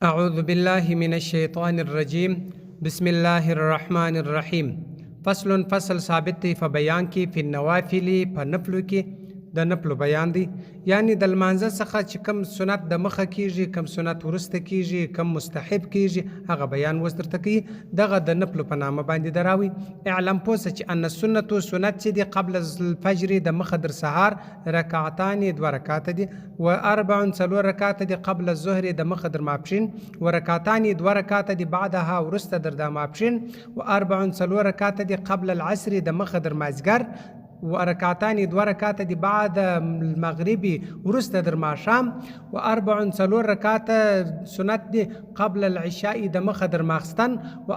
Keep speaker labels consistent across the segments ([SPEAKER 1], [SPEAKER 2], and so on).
[SPEAKER 1] أعوذ بالله من الشيطان الرجيم بسم الله الرحمن الرحیم. فصل ثابت دی په بیان کې په نوافل په نفلو کې د نفلو بیان دی، یعنی د لمانځه څخه چې کم سنت د مخه کیږي، کم سنت ورسته کیږي، کم مستحب کیږي، هغه بیان وسترته کوي. دغه د نفلو په نامه باندې دراوي. اعلم پوسه چې ان سنت چې دی قبل الفجر د مخه در سهار رکعتان 2 رکعات دي، و 4 رکعات دي قبل الظهر د مخه در ماپښین، و رکعتان 2 رکعات دي بعدها ورسته در د ماپښین، و 4 رکعات دي قبل العصر د مخه در مازګر، و رکعتان 2 رکعات دي بعد المغرب ورسته در ماښام، و 4 رکعات سنت دي قبل العشاء د مخه در ماخستن، و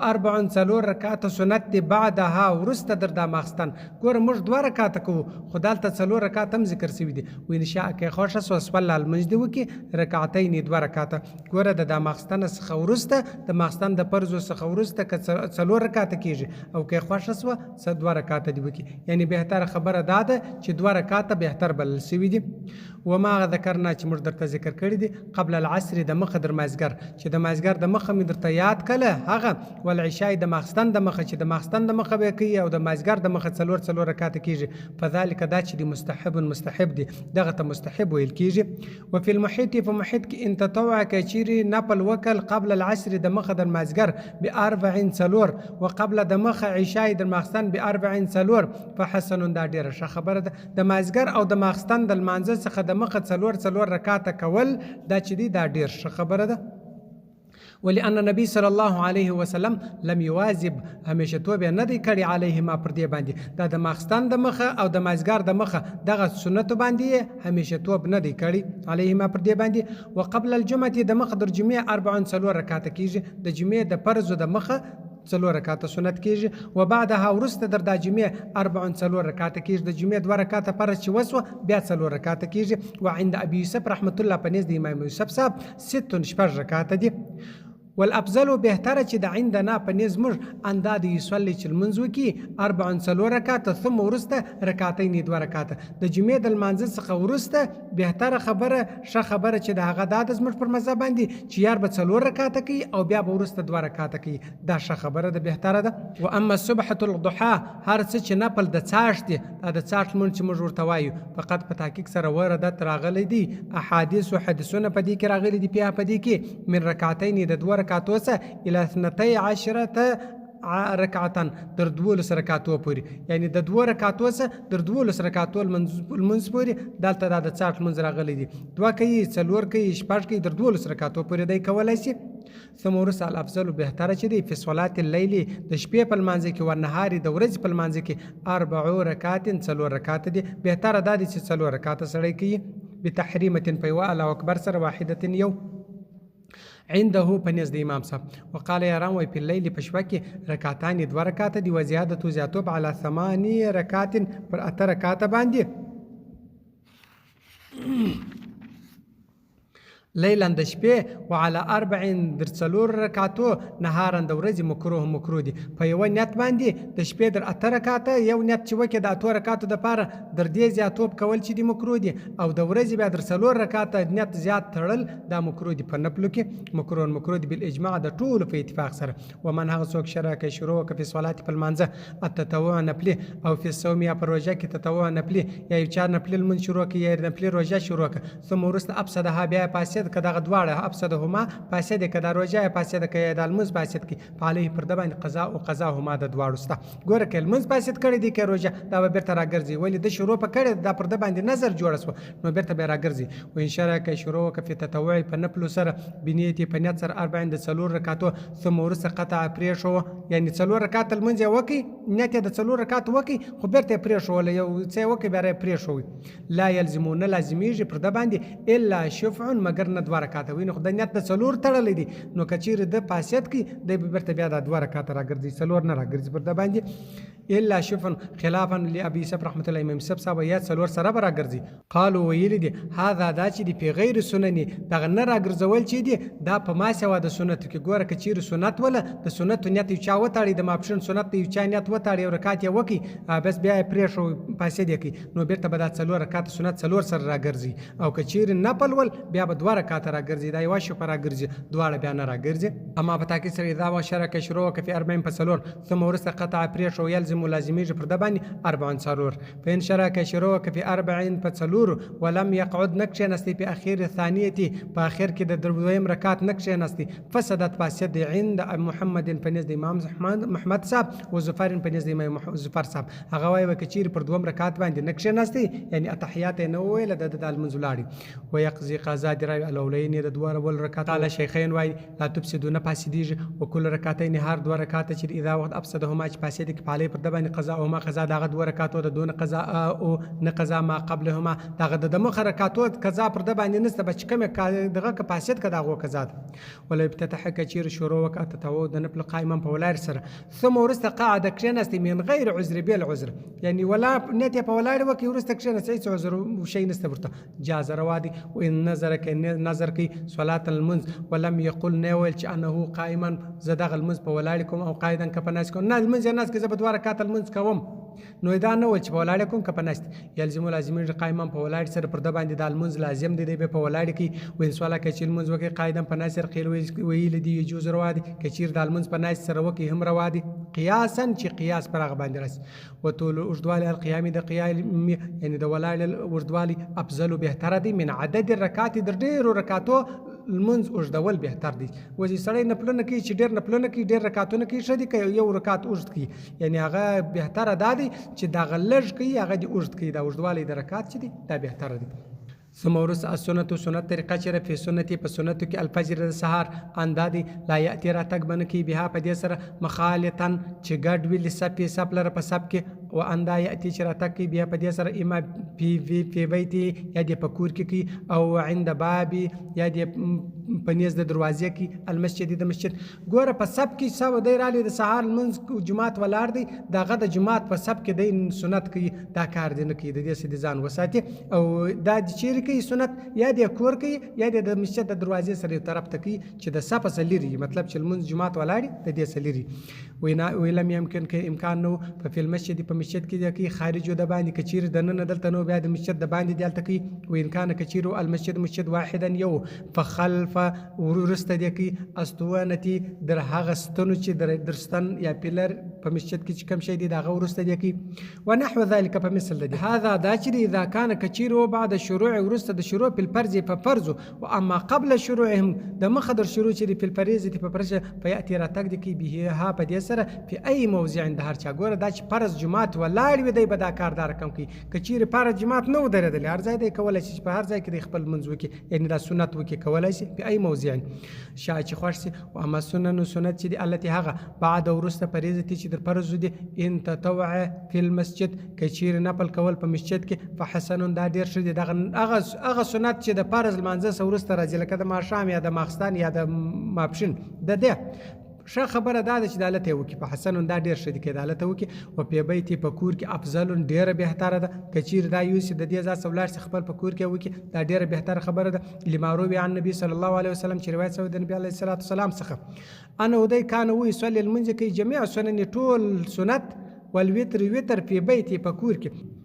[SPEAKER 1] 4 رکعات سنت دي بعدها ورسته در د ماخستن. ګوره موږ 2 رکعات کوو، خو دلته 4 رکعات هم ذکر شوي دي. و ان شاء کې خوښه سو صلی المنځ دی وکي رکعتین 2 رکعات. ګوره د ماخستن څخه ورسته د ماخستن د فرض څخه ورسته که 4 رکعات کیږي، او کې خوښه سو 2 رکعات دی وکي، یعنی بهتره خبره دا ده چې 2 رکعاته بهتر بلل شوي دي. وما ذکرنا چې موږ درته ذکر کړي دي قبل العصر د مخه در مازګر، چې د مازګر د مخه مې درته یاد کله هغه، والعشاء د ماخستن د مخه، چې د ماخستن د مخه به کوي، او د مازګر د مخه 4 رکعات کیږي. فذلک دا چې د مستحب دي، دغه ته مستحب ویل کیږي. وفي المحيط په محیط کې ان تطوع کچيري نفل وکل قبل العصر د مخه در مازګر ب40 4، وقبل د مخه عشاء در ماخستن ب40 4، فحسن دا ډیره ښه خبره ده. د مازګر او د ماخستن د لمانځه څخه د مخه 4 رکعاته کول دا چې دی دا ډیر ښه خبره ده. ولأن النبي صلی الله علیه وسلم لم یواظب، همیشه توب نه دی کړی علیه ما پر دې باندې، دا د ماخستن د مخه او د مازګر د مخه دغه سنت باندې همیشه توب نه دی کړی علیه ما پر دې باندې. وقبل الجمعه د مخه در جمعه 4 رکعات کیږي، د جمعه د فرض د مخه 4 رکعات سنت کیږي، و بعدها ورسته در د جمعه 4 رکعات کیږي، د جمعه 2 رکعات فرض چې وسو بیا 4 رکعات کیږي. و عند ابي يوسف رحمت الله په نزد د امام یوسف صاحب 6 رکعات دي. والافضل بهتره چې د عندنا په نزد موږ انداد یصلي چې لمونځ وکړي 4 رکعات، ثم ورسته رکعتین 2 رکعات. د جمعې د لمانځه څخه ورسته بهتره خبره ښه خبره چې د هغه دا د زموږ پر مذهب باندې چې یار به 4 رکعات کوي او بیا به ورسته 2 رکعات کوي، دا ښه خبره ده، بهتره ده. و اما صبحة الضحى هر څه چې نفل د څاښت دی، دا د څاښت لمونځ چې موږ ورته وایو، فقط په تحقیق سره وردت راغلی دي احادیث او حدیثونه په دې کې راغلي دي، په دې کې من رکعتین د 2 رکعاتو څخه الى 12 رکعتان در 12 رکعاتو پورې، یعنی د 2 رکعاتو څخه در 12 رکعاتو لمونځ پورې دلته دا د 60 لمونځ راغلی دي. 2 کوي 4 کوي 6 کوي در 12 رکعاتو پورې دی کولای شي. ثم ورس الافضل بهتره چې دی په صلات الليل د شپې په لمانځه کې، او نهار د ورځې په لمانځه کې 4 رکعات 4 رکعات دي. بهتره دا دي چې 4 رکعات سړی کوي بتحریمه په یو الله اکبر سره واحده یو عنده په نزد امام صاحب. وقال يرام وي په لیل په شپه کې رکعتان 2 رکعات دي، و زیادت زیاتوب على 8 رکعات پر 8 رکعات باندې لیلا د شپې، وعلى 4 در 4 رکعاتو نهارا د ورځې مکروه دي. په یو نیت باندې د شپې در 8 رکعاته یو نیت چې وکړي د 8 رکعاتو دپاره در دې زیاتوب کول چې دي مکروه دي، او د ورځې بیا در 4 رکعاته نیت زیات تړل دا مکروه دي. په نفلو کې مکروه دي بالاجماع د ټولو په اتفاق سره. ومن هغه څوک شرک شروع وکړي په صلات په لمانځه التطوع نفلي، او په صوم یا په روژه کې تطوع نفلي، یا یو چا نفلي لمونځ شروع کړي یا نفلي روژه شروع کړه، ثم ورسته افسدها بیا فاسد که دغه دواړه افسدهما فاسد که د روژه فاسد که د لمونځ فاسد کی، فعليه پر د باندې قضا او قضاهما د دواړو سته. ګوره که لمونځ فاسد کړی دی که روژه، دا به بیرته راګرځي، ولې د شروع په کړی دا پر د باندې نظر جوړه سوه نو بیرته به راګرځي. و ان شرک شروع وکړه په تطوع په نفلو سره بنیت په نیت سره 40 د 4 رکعاتو، ثم ورسته قطع پرېښوه، یعنی 4 رکعات لمونځ یې وکړي، نیت یې د 4 رکعات وکړي، خو بیرته یې پرېښوله، یو څه یې وکړي بیا یې پرېښوي. لا یلزمو نه لازمیږي پر د باندې الا شفع مګر نه 2 رکعاته وي، نو خو د نیت د 4 تړلی دي، نو که چیرې د فاسد کړي دی به بیرته بیا د 2 رکعاته راګرځي، 4 نه راګرځي پر د باندې. الا شفن خلافا لابي يوسف رحمه الله امام يوسف صاحب یا څلور سره به راګرځي. قالو ویلي دي هذا دا چې دی په غیر سنني دغه نه راګرځول چې دی دا په ما سوا د سنتو کې. ګوره که چیرې سنت وله د سنتو نیت یو چا وتاړي د ماپښین سنت یو چا نیت وتاړي یو رکعت یې وکړي بس بیا یې پرېښو فاسد یې کوي نو بېرته به دا څلور رکعته سنت څلور سره راګرځي. او که چیرې نفل ول بیا به دوه رکعته راګرځي دا یوه شپه راګرځي دواړه بیا نه راګرځي. اما په تاکید سره اذا وشرک شروع وکړه فی 40 په څلور ثم وروسته قطع پرېښو یلزم لازمیږي پر ده باندې 40 څلور. فإن شرک شروع وکړه فی 40 په څلورو ولم یقعد نه کښېنستی په اخر ثانیتي په اخر کې د دویم رکعت نه کښېنستی فسدت فاسد عند محمد په نزد امام محمد صاحب و زفر په نزد امام زفر صاحب. هغه وایي که چیرې پر دوم رکعت باندې نه کښېنستی یعنی اتحیات یې نه وویله د لمونځ ولاړي ویقضي قضا د رای الاولین د دوه ول رکعت. قال شیخین وایي لا تفسدو نه فاسدېږي وکل رکعتین هر دوه رکعته چې اذا وخت افسدهما چې فاسد کې پالې پر ده باندې قضا اوما قضا دغه دوه رکعتو د دون قضا او نه قضا ما قبلهما دغه د مخه رکعتو قضا پر ده باندې نسته به چې کومې دغه که فاسد که دغه قضا ده. ولا ابتتح که چیرې شروع وکړه تطوع د نفل قایما په ولاړ سره ثم وروسته قاعده کښېناستې من غیر عذر بېل عذر یعنی ولا نیت یې په ولاړ وکړي وروسته کښېناستې هېڅ عذر شی نسته ورته جاز روا دي. وان نظر که نظر کوي صلات المنځ ولم یقل نه ویل چې انه قایما زه دغه لمونځ په ولاړ کوم او قاعدا که په ناست کوم نه لمونځ یې ناست که زه به دوه رکعته لمونځ کوم نو دا نه ویل چې په ولاړ کوم که په ناست یلزمو لازمېږي قایما په ولاړ سره پر ده باندې دا لمونځ لازم دی دی به په ولاړ کوي. وین سواله که چې لمونځ وکړي قاعدا په ناست سره قیل ویلي دي یجوز روا دي که چیرې دا لمونځ په ناست سره وکړي هم روا دي قیاسا چې قیاس پر هغه باندې راسي. وطول اوږدوالی القیامي د قیام یعنی د ولاړ اوږدوالی افضل بهتره دی من عدد الرکعات د ډېرو رکعتو لمونځ اوږدول بهتر دی. وځي سړی نفلونه کوي چې ډېر نفلونه کوي ډېر رکعتونه کوي ښه دي که یو رکعت اوږد کوي یعنی هغه بهتره دا دی چې دغه لږ کوي هغه دې اوږد کوي دا اوږدوالی د رکعت چې دی دا بهتره دی. ثم وروسته السنت سنت طریقه چې په سنتي په سنتو کې الفجر د سهار اندادي لا یاتي راتګ بنه کوي بها په دې سره مخالطن چې ګډ وي لسپې سپ لره په سپ کې و اندا یاتي چې راتګ کوي بیا په دې سره اما په بیتي یا دې په کور کې کوي او عند بابي یا دې په نیز د دروازې کې المسجد د مسجد. ګوره په سپ کې سب دی رالی د سهار لمونځ جماعت ولاړ دی دغه د جماعت په سپ کې دی سنت کوي دا کار دی نه کوي د دې څه ځان وساتي او دا چیرې کوي سنت یا د کور کوي یا د مسجد د دروازې سره یو طرف ته کوي چې د صف څخه لري مطلب چې لمونځ جماعت ولاړ د دې څخه لري. ویلم يمكن که امکان نو په المسجد په مسجد کې د کوي خارج د باندې که چیرې دننه دلته نو بیا د مسجد د باندې دلته کوي. وان کان که چیرې المسجد مسجد واحدا یو فخلف ورسته د کوي استوانتی در هغه ستنو چې درستن یا پیلر په مسجد کې چې کوم شی دی دغه ورسته د کوي. ونحو ذلك په مثل د هذا دا چې اذا كان كثير بعد شروع ورسته د شروع په فرض په فرض او اما قبل شروعهم د مخدر شروع چې په فرض په فرض فياتي راتګ د کی به ها په دې سره په اي موضع عند هر چا. ګوره دا چې فرض جماعت ولاړ وي دی به دا کاردار کم کوي که چیرې فرض جماعت نه ودرېدلی هر ځای دی کولی شي په هر ځای کې د خپل منځ وکړي یعنې دا سنت وکړي کولی شي په اي موضع شا چې خوښ شي. او اما سنن سنت چې دی التي هغه بعد وروسته فریضه چې د فرض دي ان تطوع فی المسجد که چیرې نفل کول په مسجد کې فحسن دا ډېر ښه دی. دغه هغه سنت چې د فرض لمانځه څخه وروسته راځي لکه د ماښام یا د ماخستان یا د ماپښین د دې ښه خبره دا ده چې د هلته یې وکړي په حسن دا ډېر ښه دي که د هلته وکړي. او په بیت په کور کې افضل ډېره بهتره ده که چیرې دا یوسي د دې ځای څخه ولاړ شي خپل په کور کې وکړي دا ډېره بهتره خبره ده. لما روي عن نبي صلی الله علیه وسلم چې روایت شوی د نبي علیه الصلاة والسلام څخه انه دی کان ویصلي لمونځ کوي جمیع سنن ټول سنت والوتر وتر په بیت په کور کې.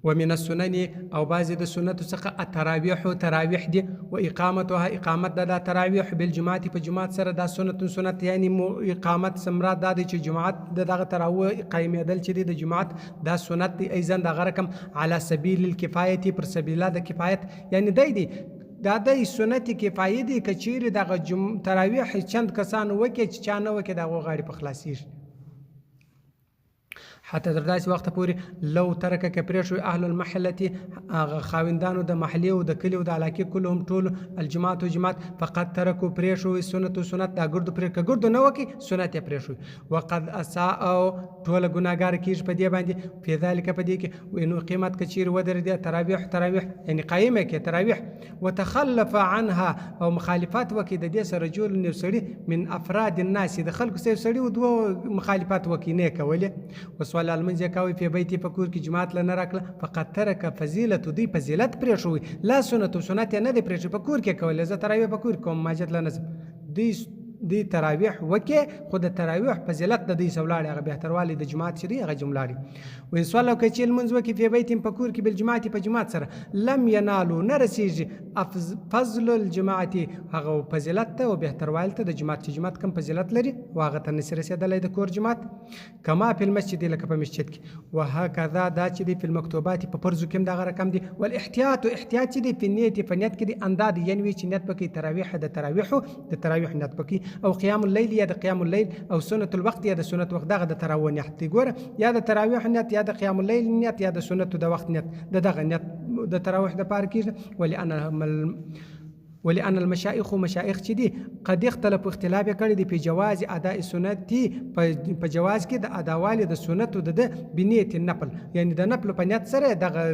[SPEAKER 1] ومن السنن او بعض د سنت څخه التراویح تراویح دي و اقامتها اقامت د تراویح بالجماعت په جماعت سره دا سنت یعنی اقامت سمراد د چې جماعت دغه تراویح قائمېدل چې د جماعت دا سنت دی ایزن دغه رقم على سبیل الکفایت پر سبیل د کفایت یعنی دی دا د سنت کفایه دي که چیرې دغه تراویح چند کسان وکړي چې چا نه وکړي دغه غاړې په خلاصېږي حتی تر داسې وخته پورې لو ترکه که پرېښوي اهل المحلتي هغه خاوندانو د محلې او د کلي او د علاقې کلهم ټولو الجماعت و جماعت فقط ترکو پرېښوي سنت و سنت دا ګردو که ګردو نه وکړي سنت یې پرېښوي. وقد اساء او ټوله ګناهګاره کېږي په دې باندې په ذلک په دې کې وانو قیمت که چیرې ودرېدې تراویح یعنې قایمه کې تراویح وتخلف عنها او مخالفت وکړي د دې سره رجل یو سړي من افراد الناس د خلکو سره سړي و دوه مخالفت وکړي نه یې کولې. وصلى المنځ یې کوي فی بیتي په کور کې جماعت له نه راکړه فقد ترک فضیلت دوی فضیلت پرېښوي لا سنت سنت یې نه دی پرېښوي په کور کې کولی زه تراویح په کور کوم مسجد له نه ځم دی تراویح وکې خو د تراویح فضیلت د دوی سولاړي هغه بهتروالی د جماعت چې دی هغه جملاړي وین سوال وکړي چې لمونځ وکړي فی بیت په کور کې بالجماعت په جماعت سره لم ینالو نه رسیږي فضل الجماعت هغه فضیلت ته او بهتروالی ته د جماعت چې جماعت کم فضیلت لري او هغه ته نشي رسېدلی د کور جماعت کما فی المسجد لکه په مسجد کې وهکذا دا چې دی په المکتوبات په فرضو کې هم دغه رقم دی والاحتیاط احتیاط چې دی په نیت په نیت کې دی انداد ینوي چې نیت پکې تراویح نیت پکې او قیام اللیل یا د قیام اللیل او سنت الوقت یا د سنت وخت دغه د تراویح نیت دی ګوره یا د تراویح نیت یا د قیام اللیل نیت یا د سنت د وخت نیت دغه نیت د تراویح د پاره کېږي ولأن المشایخ چې دي قد اختلف اختلاف کړی دی په جواز اداء سنتي په جواز کې د اداوالي د سنت د بنیت النفل یعنی د نفل په نیت سره دغه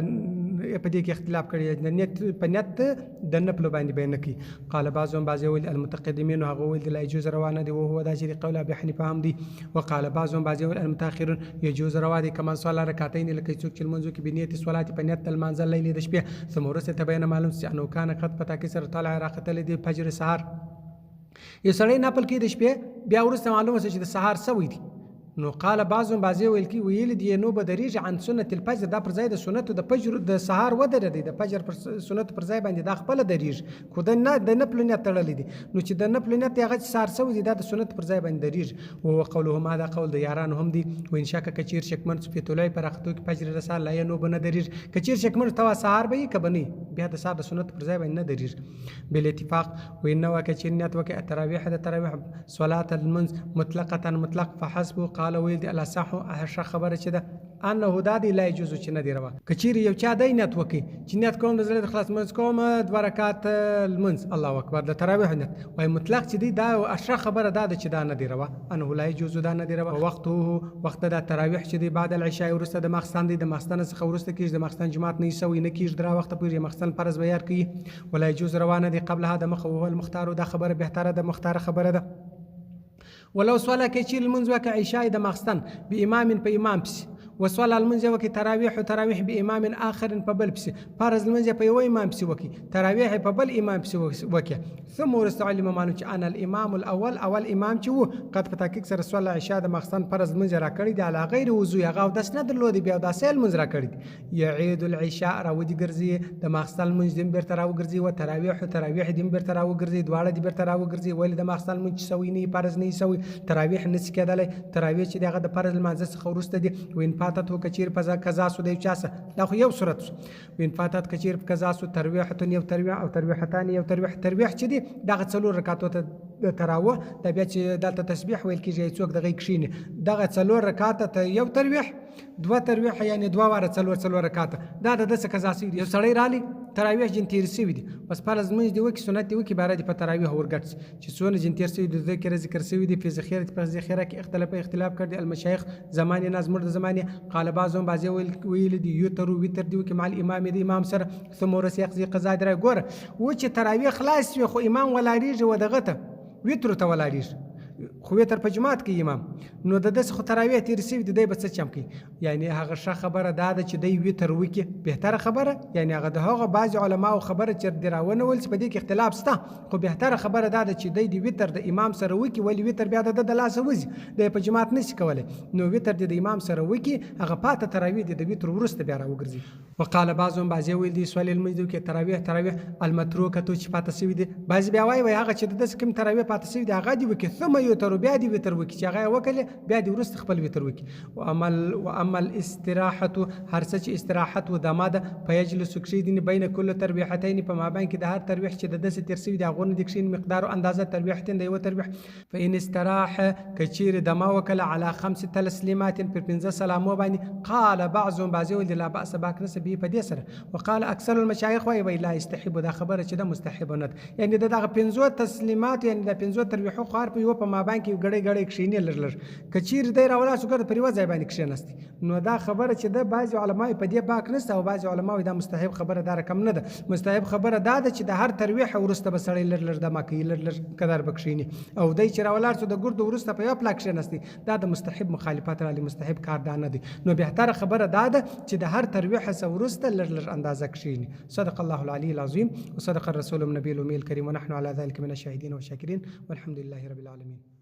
[SPEAKER 1] په دې کې اختلاف کړی د نیت په نیت د نفل باندې بیان کی قال بعضهم ویل المتقدمین هغه ویل لا يجوز روانه دی او هو دا چې قول ابي حنیفه هم دی وقال بعضهم ویل المتاخرون يجوز روا دی کما صلاه رکعتين لکه څوک چې منځو کې بنیت صلات په نیت المنزل لیل د شپې ثم ورسته تبین معلوم چې انه کان قد پتا کې سره طالع راقتل دی فجر سحر یو سړی نفل کې د شپې بیا ورسته معلومه چې د سحر سوي دی نو قال بعضهم ویل دی نو بدریج عن سنت الفجر دا پر ځای د سنت د فجر د سحر ودرېدی د فجر پر سنت پر ځای باندې دا خپل دریج خو د نفل نیت تړلی دی نو چې د نفل نیت هغه سحر سوی دی دا د سنت پر ځای باندې دریج او قوله ما دا قول د یارانو هم دی و ان شک کچیر شکمن په طلوع پر اختو کې فجر رسال لا نو بن دریج کچیر شکمن توا سحر به کبنی بیا د سحر د سنت پر ځای باندې نه دریج بل اتفاق و انه کچیر نیت وک تراویح د تراویح صلات المنز مطلق فحسب قال ویل دی الاصح احش خبره چې ده انه دا دی لا يجوز چې نه دی روا کچیر یو چا دی نیت وکي چې نیت کوم د زړه د خلاص منځ کوم د برکات المنز الله اکبر د تراویح نیت وای مطلق چې دی دا احش خبره ده چې دا نه دی روا انه لا يجوز دا نه دی روا وخت د تراویح چې دی بعد العشاء ورسته د مخستان دی د مخستان څخه ورسته کیږي د مخستان جماعت نه یسوي نه کیږي درا وخت پورې مخستان فرض بیان کوي ولا يجوز روانه دی قبل هذا مخ هو المختار دا خبره بهتره ده مختار خبره ده ولو صلى كيشيل المنز وك عشاء د مخستن بإمام په امام پس وصلى المنز وك تراويح بإمام آخر په بل پس فرض المنز په یو امام پس وکي تراويح په بل امام پس وکي ثم ورستعلم مانو چې انا الامام الاول اول امام چې قد په تحقیق سره صلى عشاء د مخستن فرض المنز را کړی دی علی غیر وضو هغه د سند درلودي بیا د سیل منز را کړی دی يعيد العشاء را ودي ګرځي د مخستن المنز دیم بر تراو ګرځي او تراويح دیم بر تراو ګرځي دواړه دیم بر تراو ګرځي ول د مخستن المنز سوي نه فرض نه سوي تراویح نس کېدلی تراویح چې دغه د فرض لمانځه څخه وروسته دي وین فاتت و کچیر په قضا سو دی چاسه دا خو یو صورت وین فاتت کچیر په قضا سو تراویحتن یو تراویح او تراویحتان یو تراویح چې دي دغه څلور رکعاتو ته تراویح د بیا چې دلته تسبیح ویل کېږي څوک دغه کښینی دغه څلور رکعات ته یو تراویح دوه تراویح یعنی دوه واره څلور رکعات دا د دسه قضا سي یو سړی رالی تراویح جن تیر سوي دي بس فرض منځ دی وکي سنت دی وکي بار دي په تراویح ورګټ چې څونه جن تیر سوي د ذکر سوي دي په ذخیره کې اختلاف کړ دي المشایخ زمانه ناز مرد زمانه قال بعضهم ویل دي یوتر ویتر دی وکي مع الامام دی امام سره ثم ورس يقضي قضا درې ګوره و چې تراویح خلاص وي خو امام ولاړیږي ودغته ویتر ته ولاړیږي خو تر په جماعت کې امام نو د دس خو تراویح تیر سوي د دی به څه چم کوي یعنی هغه ښه خبره دا ده چې دی ویتر وکي بهتره خبره یعنی هغه د هغه بعض علماو خبره چې دی راونه ول چې په دې کې اختلاف شته خو بهتره خبره دا ده چې دی ویتر د امام سره وکي ولی ویتر بیا د لاسه وځي دی په جماعت نشي کولی نو ویتر د امام سره وکي هغه پاته تراویح د ویتر وروسته بیا راوګرځي وقال بعضهم ویل دي سوال المنځ کې تراویح المتروکه چې پاته سوي دي بعض بیا وایي هغه چې د کوم تراویح پاته سوي دي هغه دی وکي ثم یوتر بیا دی ویتر وکي چې هغه وکړي بیا دی ورسته خپل ویتر وکي واما الاستراحه هر څه چې استراحت و دماده فیجلس کښیدنی بین کل تربیحتین په مابین کې د هر تربیح چې د دسه تیر سوي د غون د کښین مقدار او اندازه تربیحتین د یو تربیح فإن استراح کچیر دما وکله على 5 تسلیمات پر 15 سلامو باندې قال بعضهم بعضی لا باس باکنس به په دې سره وقال اکثر المشایخ وی لا يستحب دا خبره چې د مستحب نه یعنی دغه 15 تسلیمات یعنی د 15 تربیح خو په یو په مابین کې ګړی ګړی کښېني لږ لږ که چیرې دی راولاړ شو که پر یوه ځای باندې کښېناستي نو دا خبره چې ده بعضې علما په دې باک نشته او بعضې علما دا مستحب خبره دا رقم نه ده. مستحب خبره دا ده چې د هر ترویح وروسته به سړی لږ لږ دمه کوي لږ لږ قدر به کښېني او دی چې راولاړ شو د ګردو وروسته په یوه پلا کښېناستي دا د مستحب مخالفت راغلي مستحب کار دا نه دی. نو بهتره خبره دا ده چې د هر ترویح څخه وروسته لږ لږ اندازه کښېني. صدق الله العلي العظیم وصدق الرسول النبي الأمي الكريم ونحن على ذلك من الشاهدين والشاكرين والحمد لله رب العالمين.